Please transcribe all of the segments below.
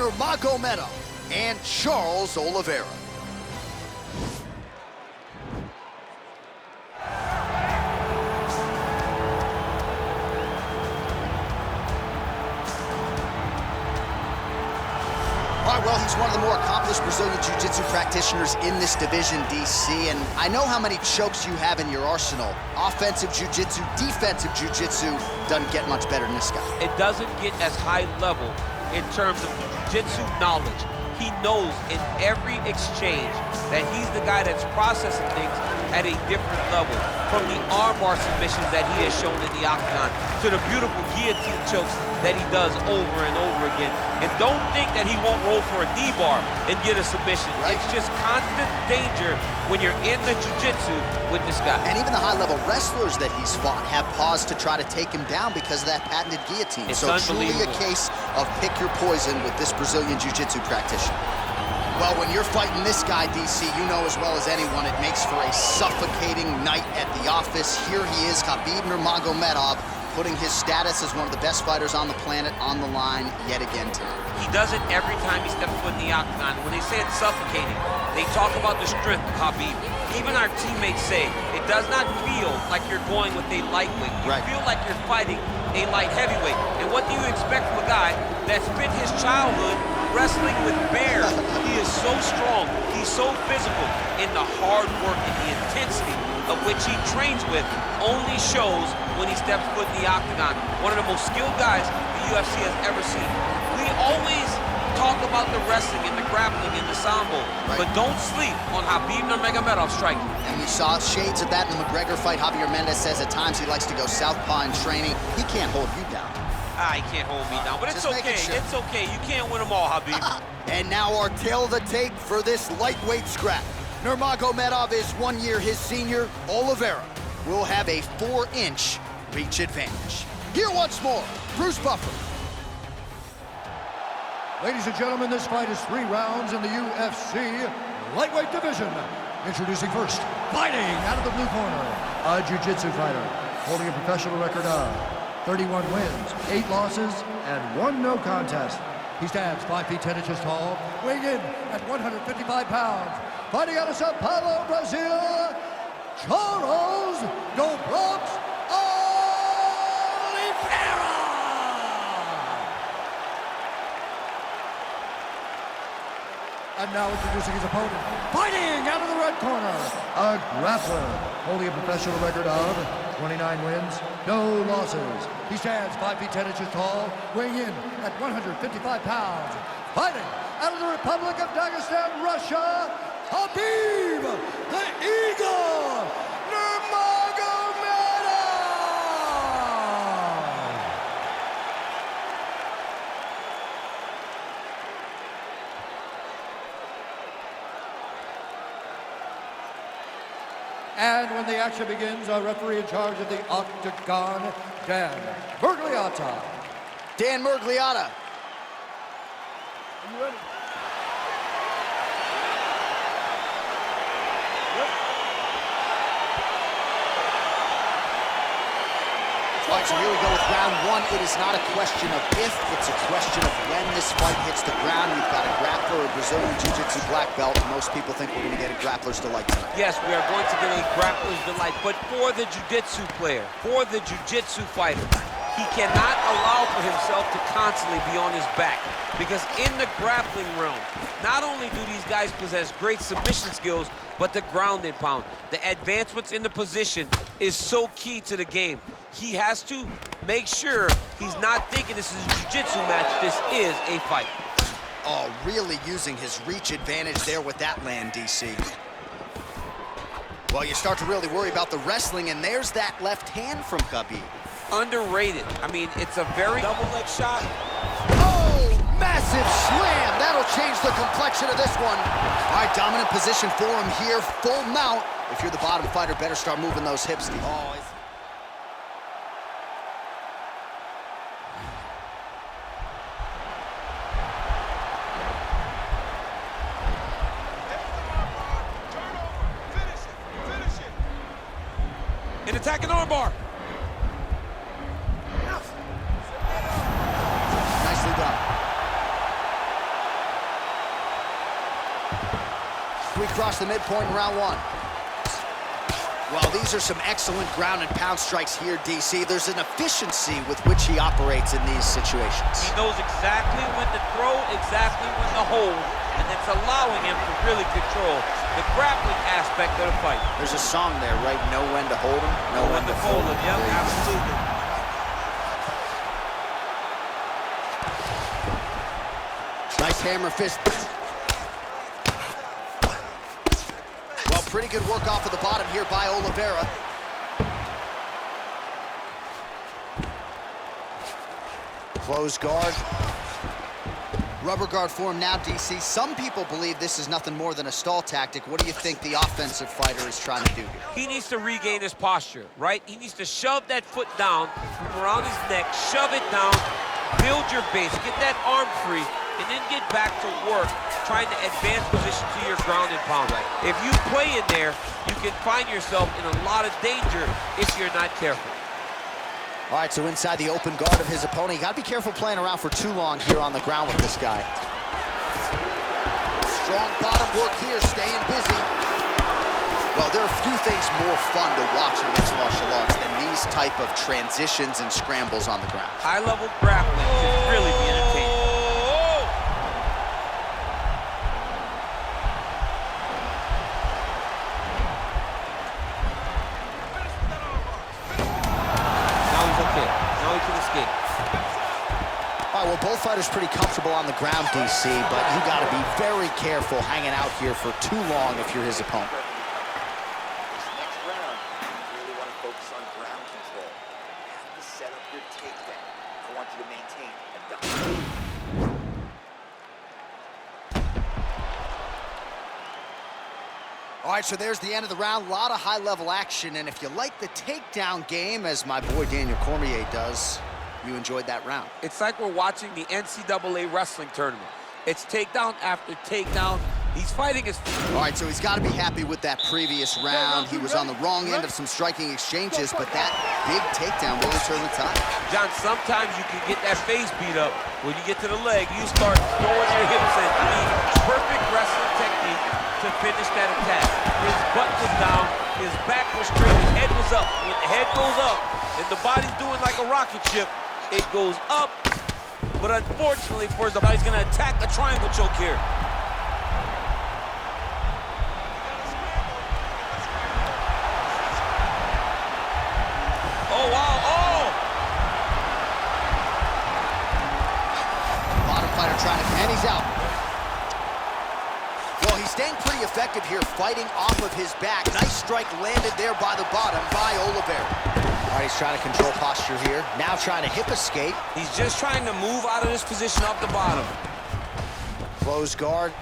Nurmagomedov and Charles Oliveira. All right, well, he's one of the more accomplished Brazilian Jiu-Jitsu practitioners in this division, DC, and I know how many chokes you have in your arsenal. Offensive Jiu-Jitsu, defensive Jiu-Jitsu doesn't get much better than this guy. It doesn't get as high level in terms of Jiu-Jitsu knowledge. He knows in every exchange that he's the guy that's processing things at a different level. From the armbar submissions that he has shown in the octagon to the beautiful guillotine chokes that he does over and over again. And don't think that he won't roll for a knee bar and get a submission. Right. It's just constant danger when you're in the jiu-jitsu with this guy. And even the high-level wrestlers that he's fought have paused to try to take him down because of that patented guillotine. It's so truly a case of pick your poison with this Brazilian jiu-jitsu practitioner. Well, when you're fighting this guy, DC, you know as well as anyone, it makes for a suffocating night at the office. Here he is, Khabib Nurmagomedov, putting his status as one of the best fighters on the planet on the line yet again tonight. He does it every time he steps foot in the octagon. When they say it's suffocating, they talk about the strength of Khabib. Even our teammates say it does not feel like you're going with a lightweight. You feel like you're fighting a light heavyweight. And what do you expect from a guy that spent his childhood wrestling with bears? He is so strong, he's so physical, and the hard work and the intensity of which he trains with only shows when he steps foot in the octagon. One of the most skilled guys the UFC has ever seen. We always talk about the wrestling and the grappling and the sambo, but don't sleep on Khabib Nurmagomedov's striking. And we saw shades of that in the McGregor fight. Javier Mendez says at times he likes to go southpaw in training. He can't hold you down. He can't hold me down, but it's okay. Sure. It's okay. You can't win them all, Khabib. And now our tail of the tape for this lightweight scrap. Nurmagomedov is 1 year his senior. Oliveira will have a 4-inch reach advantage. Here once more, Bruce Buffer. Ladies and gentlemen, this fight is 3 rounds in the UFC lightweight division. Introducing first, fighting out of the blue corner, a jiu-jitsu fighter holding a professional record of 31 wins, 8 losses, and 1 no contest. He stands 5 feet 10 inches tall, weighing in at 155 pounds. Fighting out of Sao Paulo, Brazil, Charles Oliveira. And now introducing his opponent, fighting out of the red corner, a grappler, holding a professional record of 29 wins, no losses. He stands 5 feet 10 inches tall, weighing in at 155 pounds. Fighting out of the Republic of Dagestan, Russia, Khabib, the Eagle, Nurmagomedov. And when the action begins, our referee in charge of the octagon, Dan Murgliata. Dan Murgliata. Are you ready? All right, so here we go with round 1. It is not a question of if, it's a question of when this fight hits the ground. You've got a grappler, a Brazilian Jiu-Jitsu black belt. Most people think we're going to get a grappler's delight tonight. Yes, we are going to get a grappler's delight, but for the Jiu-Jitsu player, for the Jiu-Jitsu fighter, he cannot allow for himself to constantly be on his back, because in the grappling realm, not only do these guys possess great submission skills, but the ground and pound. The advancements in the position is so key to the game. He has to make sure he's not thinking this is a jiu-jitsu match. This is a fight. Oh, really using his reach advantage there with that land, DC. Well, you start to really worry about the wrestling, and there's that left hand from Khabib. Underrated. I mean, it's a very double leg shot. Oh, massive slam. That'll change the complexion of this one. All right, dominant position for him here. Full mount. If you're the bottom fighter, better start moving those hips. Oh, an attacking armbar. Nicely done. we cross the midpoint in round one. Well, these are some excellent ground and pound strikes here, DC. There's an efficiency with which he operates in these situations. He knows exactly when to throw, exactly when to hold, and it's allowing him to really control the grappling aspect of the fight. There's a song there, right? Know when to hold him, know when to fold him. Yep, absolutely. Nice hammer fist. Well, pretty good work off of the bottom here by Oliveira. Close guard. Rubber guard for him now, DC. Some people believe this is nothing more than a stall tactic. What do you think the offensive fighter is trying to do here? He needs to regain his posture, right? He needs to shove that foot down from around his neck, shove it down, build your base, get that arm free, and then get back to work, trying to advance position to your ground and pound. If you play in there, you can find yourself in a lot of danger if you're not careful. All right, so inside the open guard of his opponent, you got to be careful playing around for too long here on the ground with this guy. Strong bottom work here, staying busy. Well, there are few things more fun to watch in mixed martial arts than these type of transitions and scrambles on the ground. High-level grappling can really be entertaining. All right, well, both fighters pretty comfortable on the ground, DC, but you got to be very careful hanging out here for too long if you're his opponent. This next round, you really want to focus on ground control. You have to set up your takedown. I want you to maintain a dominant. All right, so there's the end of the round. A lot of high-level action, and if you like the takedown game, as my boy Daniel Cormier does, you enjoyed that round. It's like we're watching the NCAA wrestling tournament. It's takedown after takedown. He's fighting his... All right, so he's got to be happy with that previous round. He was on the wrong end of some striking exchanges, but that big takedown really turned the tide. John, sometimes you can get that face beat up. When you get to the leg, you start throwing your hips in. I mean, perfect wrestling technique to finish that attack. His butt was down, his back was straight, his head was up. When the head goes up and the body's doing like a rocket ship, it goes up, but unfortunately for his body, he's gonna attack a triangle choke here. Oh, wow, oh! Bottom fighter trying to, and he's out. Well, he's staying pretty effective here, fighting off of his back. Nice strike landed there by the bottom by Oliveira. All right, he's trying to control posture here. Now trying to hip escape. He's just trying to move out of this position off the bottom. Close guard.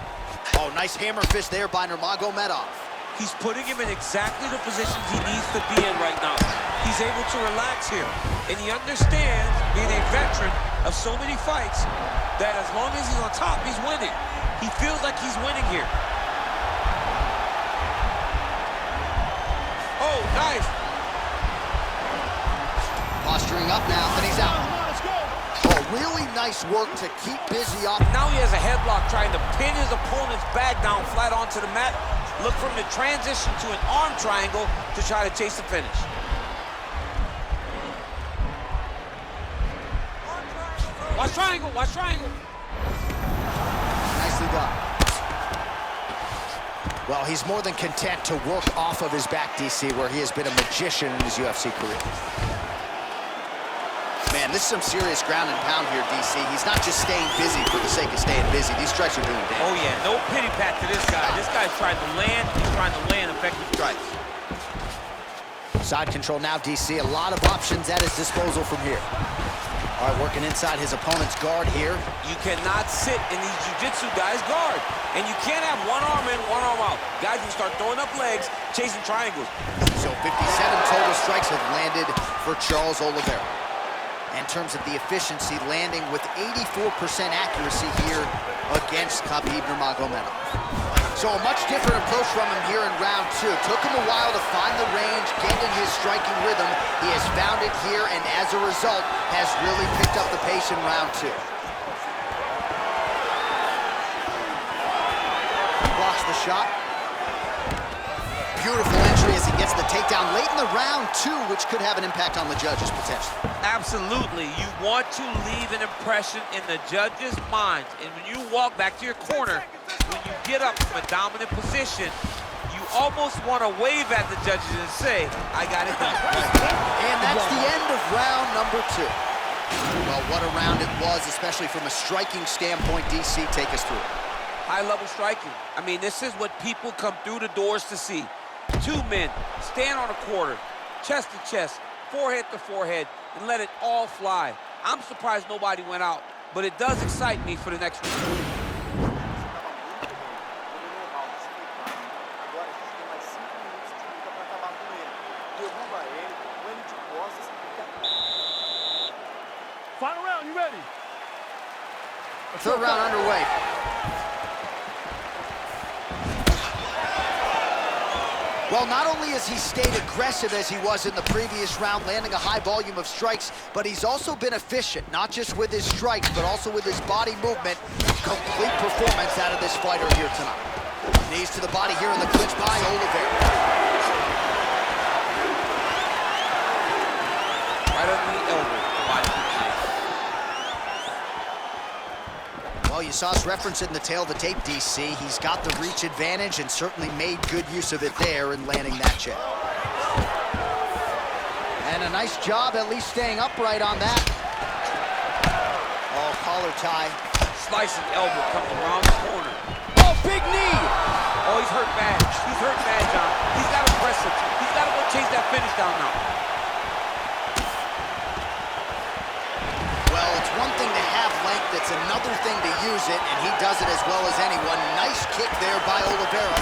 Oh, nice hammer fist there by Nurmagomedov. He's putting him in exactly the positions he needs to be in right now. He's able to relax here. And he understands, being a veteran of so many fights, that as long as he's on top, he's winning. He feels like he's winning here. Oh, nice. Posturing up now, and he's out. Oh, really nice work to keep busy off. Now he has a headlock trying to pin his opponent's back down flat onto the mat. Look for him to transition to an arm triangle to try to chase the finish. Watch triangle, watch triangle. Nicely done. Well, he's more than content to work off of his back, DC, where he has been a magician in his UFC career. Man, this is some serious ground and pound here, DC. He's not just staying busy for the sake of staying busy. These strikes are doing damage. Oh, yeah, no pity pat to this guy. This guy's trying to land. He's trying to land effective strikes. Side control now, DC. A lot of options at his disposal from here. All right, working inside his opponent's guard here. You cannot sit in these jiu-jitsu guys' guard. And you can't have one arm in, one arm out. Guys will start throwing up legs, chasing triangles. So 57 total strikes have landed for Charles Oliveira. In terms of the efficiency, landing with 84% accuracy here against Khabib Nurmagomedov. So a much different approach from him here in round two. Took him a while to find the range, get in his striking rhythm. He has found it here, and as a result, has really picked up the pace in round two. Blocks the shot. Beautiful entry as he gets the takedown late in the round, too, which could have an impact on the judges, potentially. Absolutely. You want to leave an impression in the judges' minds. And when you walk back to your corner, when you get up from a dominant position, you almost want to wave at the judges and say, I got it done. And that's the end of round number 2. Well, what a round it was, especially from a striking standpoint. DC, take us through it. High-level striking. I mean, this is what people come through the doors to see. 2 men stand on a quarter, chest to chest, forehead to forehead, and let it all fly. I'm surprised nobody went out, but it does excite me for the next round. Final round, you ready? Third round underway. Well, not only has he stayed aggressive as he was in the previous round, landing a high volume of strikes, but he's also been efficient, not just with his strikes, but also with his body movement. Complete performance out of this fighter here tonight. Knees to the body here in the clinch by Oliveira. Right under the elbow, body kick. Well, you saw us referencing the tail of the tape, DC. He's got the reach advantage and certainly made good use of it there in landing that jab. And a nice job at least staying upright on that. Oh, collar tie. Slicing elbow comes around the corner. Oh, big knee! Oh, he's hurt bad. He's hurt bad, John. He's got to press it. He's got to go chase that finish down now. Well, it's one thing to have length, it's another thing to use it, and he does it as well as anyone. Nice kick there by Oliveira.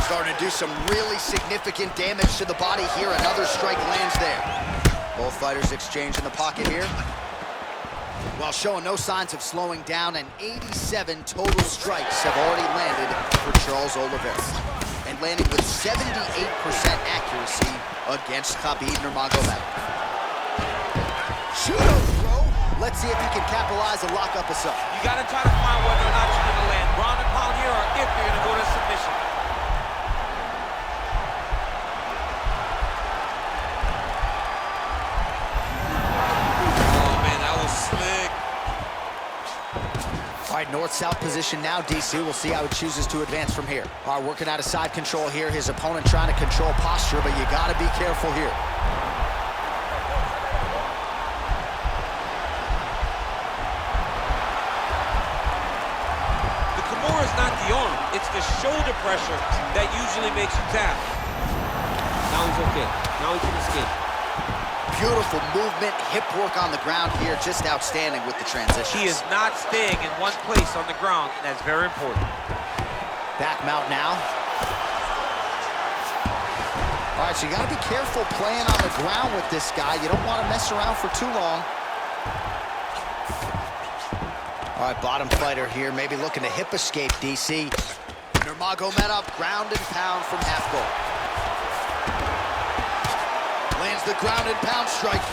Starting to do some really significant damage to the body here. Another strike lands there. Both fighters exchange in the pocket here. While showing no signs of slowing down, and 87 total strikes have already landed for Charles Oliveira. And landing with 78% accuracy against Khabib Nurmagomedov. Shoot him, bro! Let's see if he can capitalize and lock up a sub. You got to try to find whether or not you're going to land ground and pound here or if you're going to go to submission. Oh, man, that was slick. All right, north-south position now, DC. We'll see how he chooses to advance from here. All right, working out of side control here. His opponent trying to control posture, but you got to be careful here. Not the arm, it's the shoulder pressure that usually makes you tap. Now he's okay. Now he can escape. Beautiful movement, hip work on the ground here, just outstanding with the transition. He is not staying in one place on the ground, and that's very important. Back mount now. All right, so you got to be careful playing on the ground with this guy. You don't want to mess around for too long. All right, bottom fighter here, maybe looking to hip escape, DC. Nurmagomedov, ground and pound from half guard. Lands the ground and pound strike.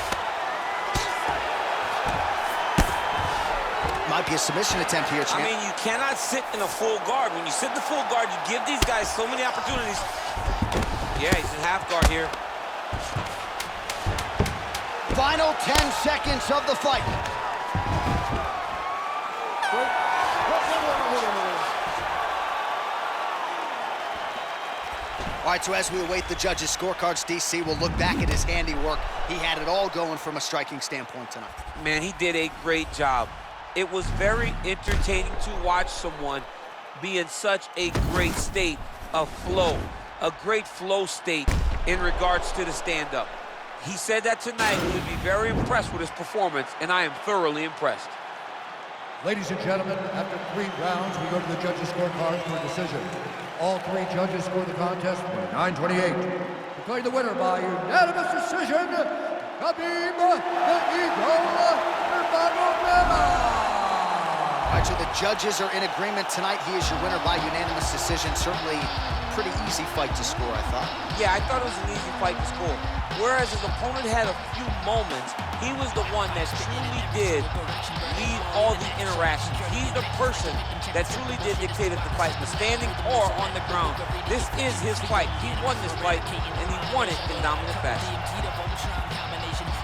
Might be a submission attempt here, champ. I mean, you cannot sit in a full guard. When you sit in the full guard, you give these guys so many opportunities. Yeah, he's in half guard here. Final 10 seconds of the fight. All right, so as we await the judges' scorecards, DC will look back at his handiwork. He had it all going from a striking standpoint tonight. Man, he did a great job. It was very entertaining to watch someone be in such a great state of flow, a great flow state in regards to the stand-up. He said that tonight he would be very impressed with his performance, and I am thoroughly impressed. Ladies and gentlemen, after 3 rounds, we go to the judges' scorecards for a decision. All 3 judges scored the contest 9-28. Declaring the winner by unanimous decision, Khabib the Eagle Nurmagomedov. All right, So the judges are in agreement tonight. He is your winner by unanimous decision. Certainly pretty easy fight to score, I thought. Yeah, I thought it was an easy fight to score. Whereas his opponent had a few moments, he was the one that truly did lead all the interactions. He's the person that truly did dictate if the fight was standing or on the ground. This is his fight. He won this fight, and he won it in dominant fashion.